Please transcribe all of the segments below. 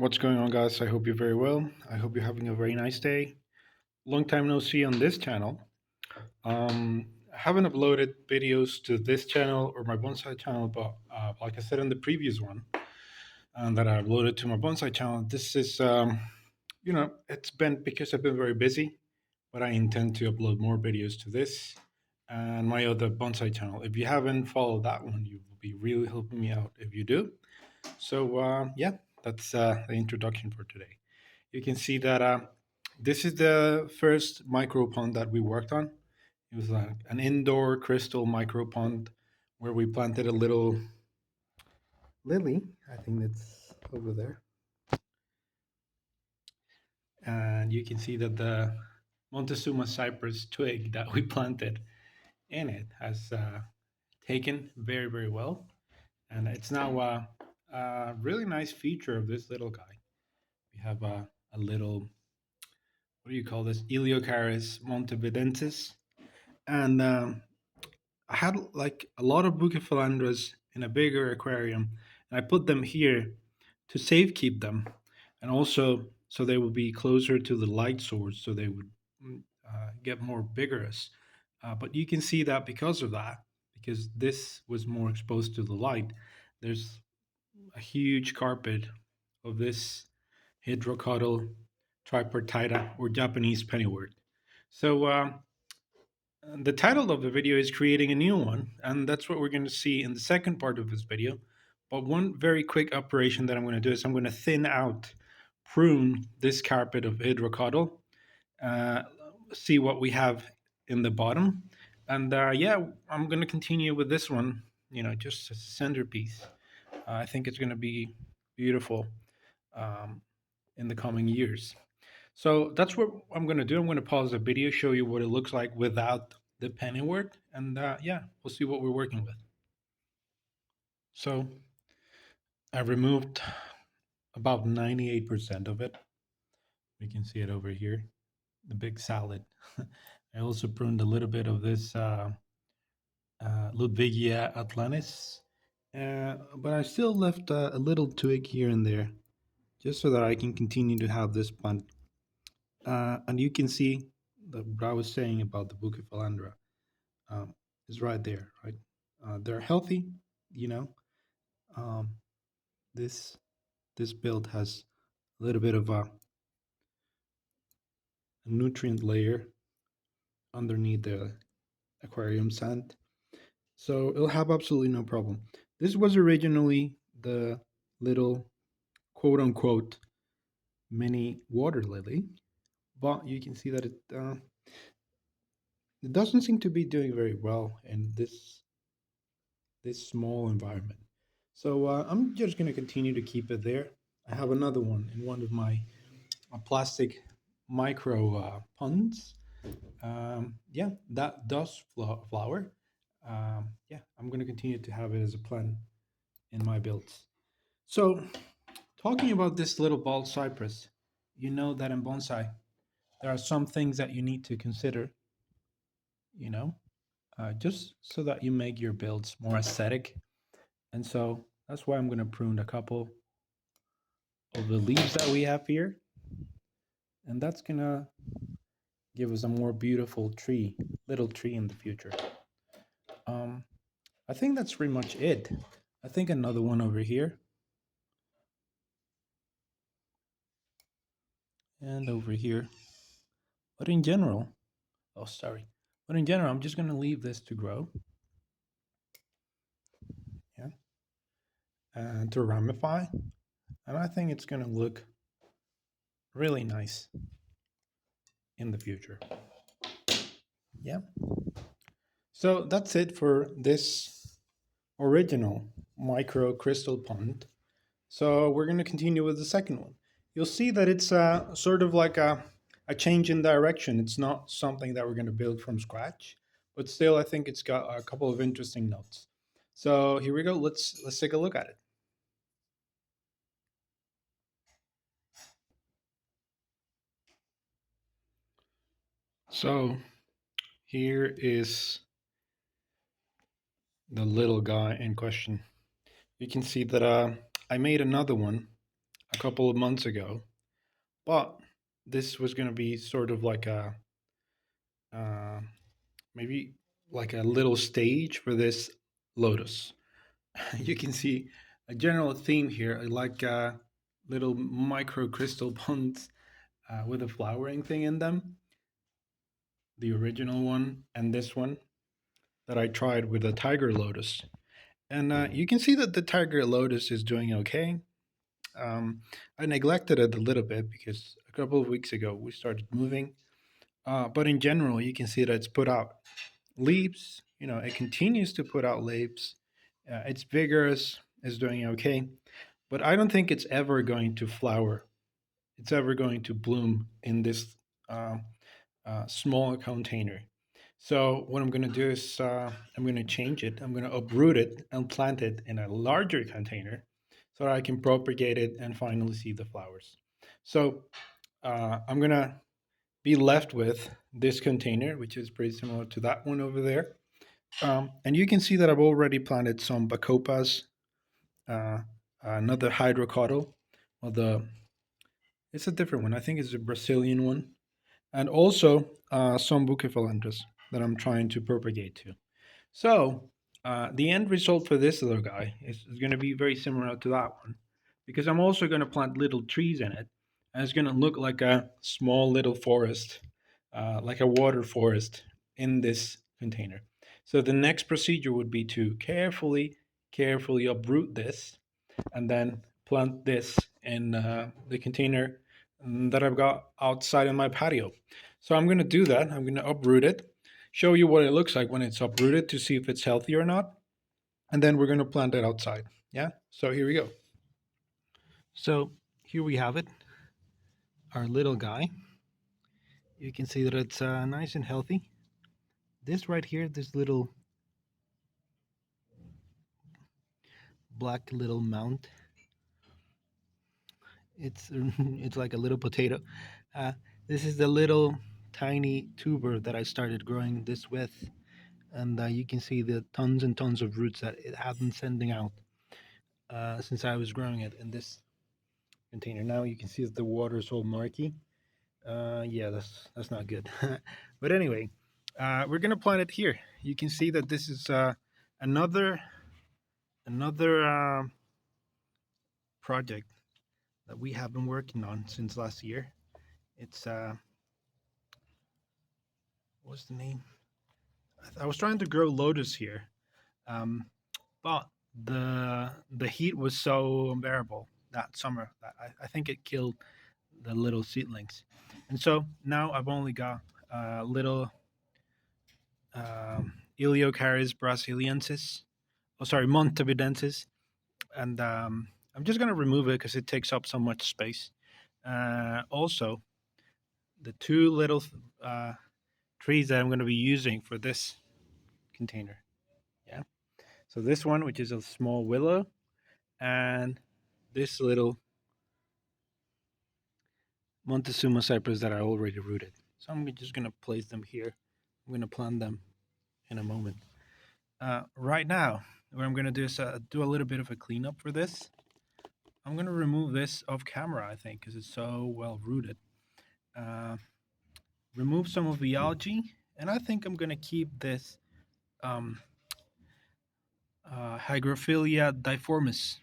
What's going on, guys? I hope you're very well. I hope you're having a very nice day. Long time no see on this channel. I haven't uploaded videos to this channel or my bonsai channel, but like I said in the previous one that I uploaded to my bonsai channel, this is, it's been because I've been very busy, but I intend to upload more videos to this and my other bonsai channel. If you haven't followed that one, you will be really helping me out if you do. So yeah, that's the introduction for today. You can see that this is the first micro pond that we worked on. It was like an indoor crystal micro pond where we planted a little lily. I think that's over there. And you can see that the Montezuma cypress twig that we planted in it has taken very, very well. And it's now a really nice feature of this little guy. We have a little, what do you call this? Eliocaris montevidensis. And I had like a lot of bucephalandras in a bigger aquarium, and I put them here to safekeep them, and also so they would be closer to the light source, so they would get more vigorous. But you can see that because of that, because this was more exposed to the light, there's a huge carpet of this hydrocotyle tripartita or Japanese pennywort. So the title of the video is creating a new one, and that's what we're going to see in the second part of this video. But one very quick operation that I'm going to do is I'm going to thin out, prune this carpet of hydrocotyle, uh, see what we have in the bottom, and yeah, I'm going to continue with this one. Just as a centerpiece. I think it's going to be beautiful um, in the coming years. So that's what I'm going to do. I'm going to pause the video, show you what it looks like without the pennywort, and yeah, we'll see what we're working with. So I removed about 98% of it. We can see it over here, the big salad. I also pruned a little bit of this Ludwigia atlantis, but I still left a little twig here and there, just so that I can continue to have this plant. And you can see what I was saying about the Bucephalandra is right there, right? They're healthy, you know. Um, this this build has a little bit of a nutrient layer underneath the aquarium sand, so it'll have absolutely no problem. This was originally the little quote unquote mini water lily, but you can see that it doesn't seem to be doing very well in this small environment. So I'm just going to continue to keep it there. I have another one in one of my plastic micro ponds. Yeah, that does flower. Yeah, I'm going to continue to have it as a plant in my builds. So, talking about this little bald cypress, you know that in bonsai, there are some things that you need to consider, you know, just so that you make your builds more aesthetic. And so that's why I'm going to prune a couple of the leaves that we have here. And that's going to give us a more beautiful tree, little tree in the future. Um, I think that's pretty much it. I think another one over here. And over here. But in general, oh, sorry. But in general, I'm just going to leave this to grow. Yeah. And to ramify. And I think it's going to look really nice in the future. Yeah. So that's it for this original micro crystal pond. So we're going to continue with the second one. You'll see that it's sort of like a change in direction. It's not something that we're going to build from scratch, but still, I think it's got a couple of interesting notes. So here we go. Let's take a look at it. So here is the little guy in question. You can see that I made another one a couple of months ago, but this was going to be sort of like a uh, maybe like a little stage for this lotus. You can see a general theme here. I like little micro crystal ponds with a flowering thing in them. The original one and this one that I tried with a tiger lotus. And you can see that the tiger lotus is doing okay. I neglected it a little bit because a couple of weeks ago we started moving. But in general, you can see that it's put out leaves. You know, it continues to put out leaves. It's vigorous. It's doing okay. But I don't think it's ever going to flower. It's ever going to bloom in this uh, small container. So what I'm going to do is I'm going to change it. I'm going to uproot it and plant it in a larger container so that I can propagate it and finally see the flowers. So I'm going to be left with this container, which is pretty similar to that one over there. And you can see that I've already planted some bacopas, uh, another hydrocotyle. Well, it's a different one. I think it's a Brazilian one, and also some bucephalantras that I'm trying to propagate to. So the end result for this little guy is going to be very similar to that one, because I'm also going to plant little trees in it, and it's going to look like a small little forest, like a water forest in this container. So the next procedure would be to carefully uproot this and then plant this in the container that I've got outside in my patio. So I'm going to do that. I'm going to uproot it, show you what it looks like when it's uprooted to see if it's healthy or not. And then we're going to plant it outside. Yeah. So here we go. So here we have it, our little guy. You can see that it's nice and healthy. This right here, this little black little mount, it's it's like a little potato. Uh, this is the little tiny tuber that I started growing this with, and you can see the tons and tons of roots that it has been sending out since I was growing it in this container. Now you can see that the water is all murky. Yeah, that's not good. But anyway, we're gonna plant it here. You can see that this is another project that we have been working on since last year. It's what's the name? I was trying to grow lotus here, um, but the heat was so unbearable that summer that I think it killed the little seedlings. And so now I've only got little Iliocaris brasiliensis. Oh, sorry, montevidensis, and I'm just gonna remove it because it takes up so much space. Also, the two little trees that I'm going to be using for this container. Yeah. So this one, which is a small willow, and this little Montezuma cypress that I already rooted. So I'm just going to place them here. I'm going to plant them in a moment. Right now, what I'm going to do is do a little bit of a cleanup for this. I'm going to remove this off camera, I think, because it's so well rooted. Remove some of the algae, and I think I'm going to keep this um, Hygrophila difformis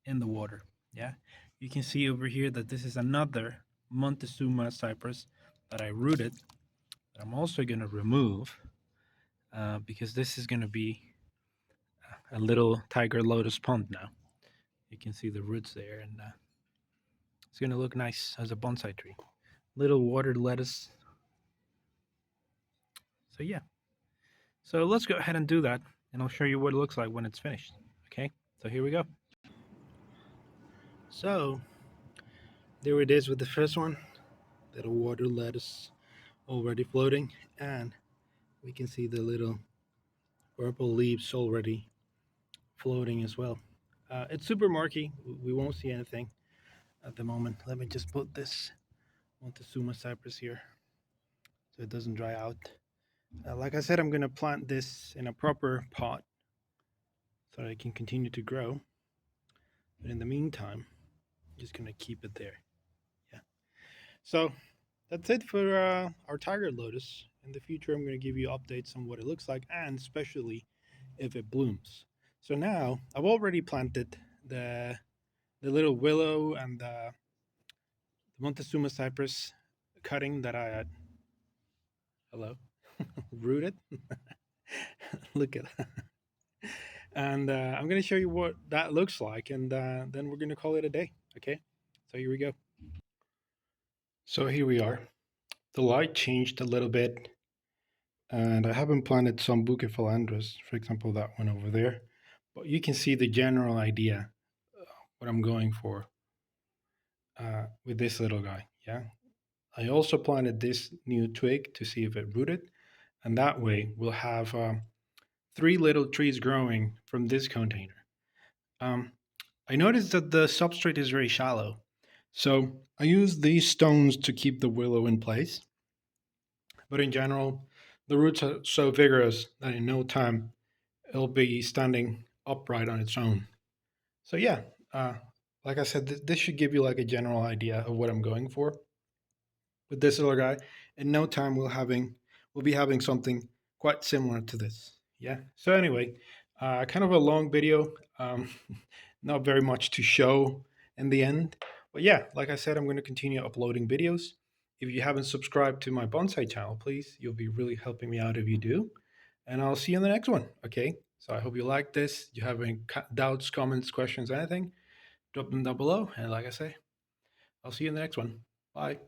in the water. Yeah, you can see over here that this is another Montezuma cypress that I rooted. That I'm also going to remove because this is going to be a little tiger lotus pond now. You can see the roots there, and it's going to look nice as a bonsai tree. Little water lettuce. So yeah, so let's go ahead and do that, and I'll show you what it looks like when it's finished. Okay, so here we go. So there it is with the first one. Little water lettuce already floating, and we can see the little purple leaves already floating as well. It's super murky. We won't see anything at the moment. Let me just put this Montezuma cypress here so it doesn't dry out. Like I said, I'm going to plant this in a proper pot so that it can continue to grow. But in the meantime, Just gonna keep it there. Yeah. So that's it for our tiger lotus. In the future, I'm going to give you updates on what it looks like, and especially if it blooms. So now I've already planted the the little willow and the Montezuma cypress cutting that I had. Hello, rooted. Look at that. And I'm going to show you what that looks like, and then we're going to call it a day. Okay. So here we go. So here we are. The light changed a little bit, and I haven't planted some Bucephalandras, for example, that one over there. But you can see the general idea, what I'm going for with this little guy. Yeah. I also planted this new twig to see if it rooted, and that way we'll have three little trees growing from this container. Um, I noticed that the substrate is very shallow, so I use these stones to keep the willow in place. But in general, the roots are so vigorous that in no time it'll be standing upright on its own. So yeah, uh, like I said, this should give you like a general idea of what I'm going for with this little guy. In no time, we'll be having something quite similar to this. Yeah. So anyway, kind of a long video. Not very much to show in the end, but yeah, like I said, I'm going to continue uploading videos. If you haven't subscribed to my bonsai channel, please, you'll be really helping me out if you do. And I'll see you in the next one. Okay. So I hope you like this. You have any doubts, comments, questions, anything, drop them down below. And like I say, I'll see you in the next one. Bye.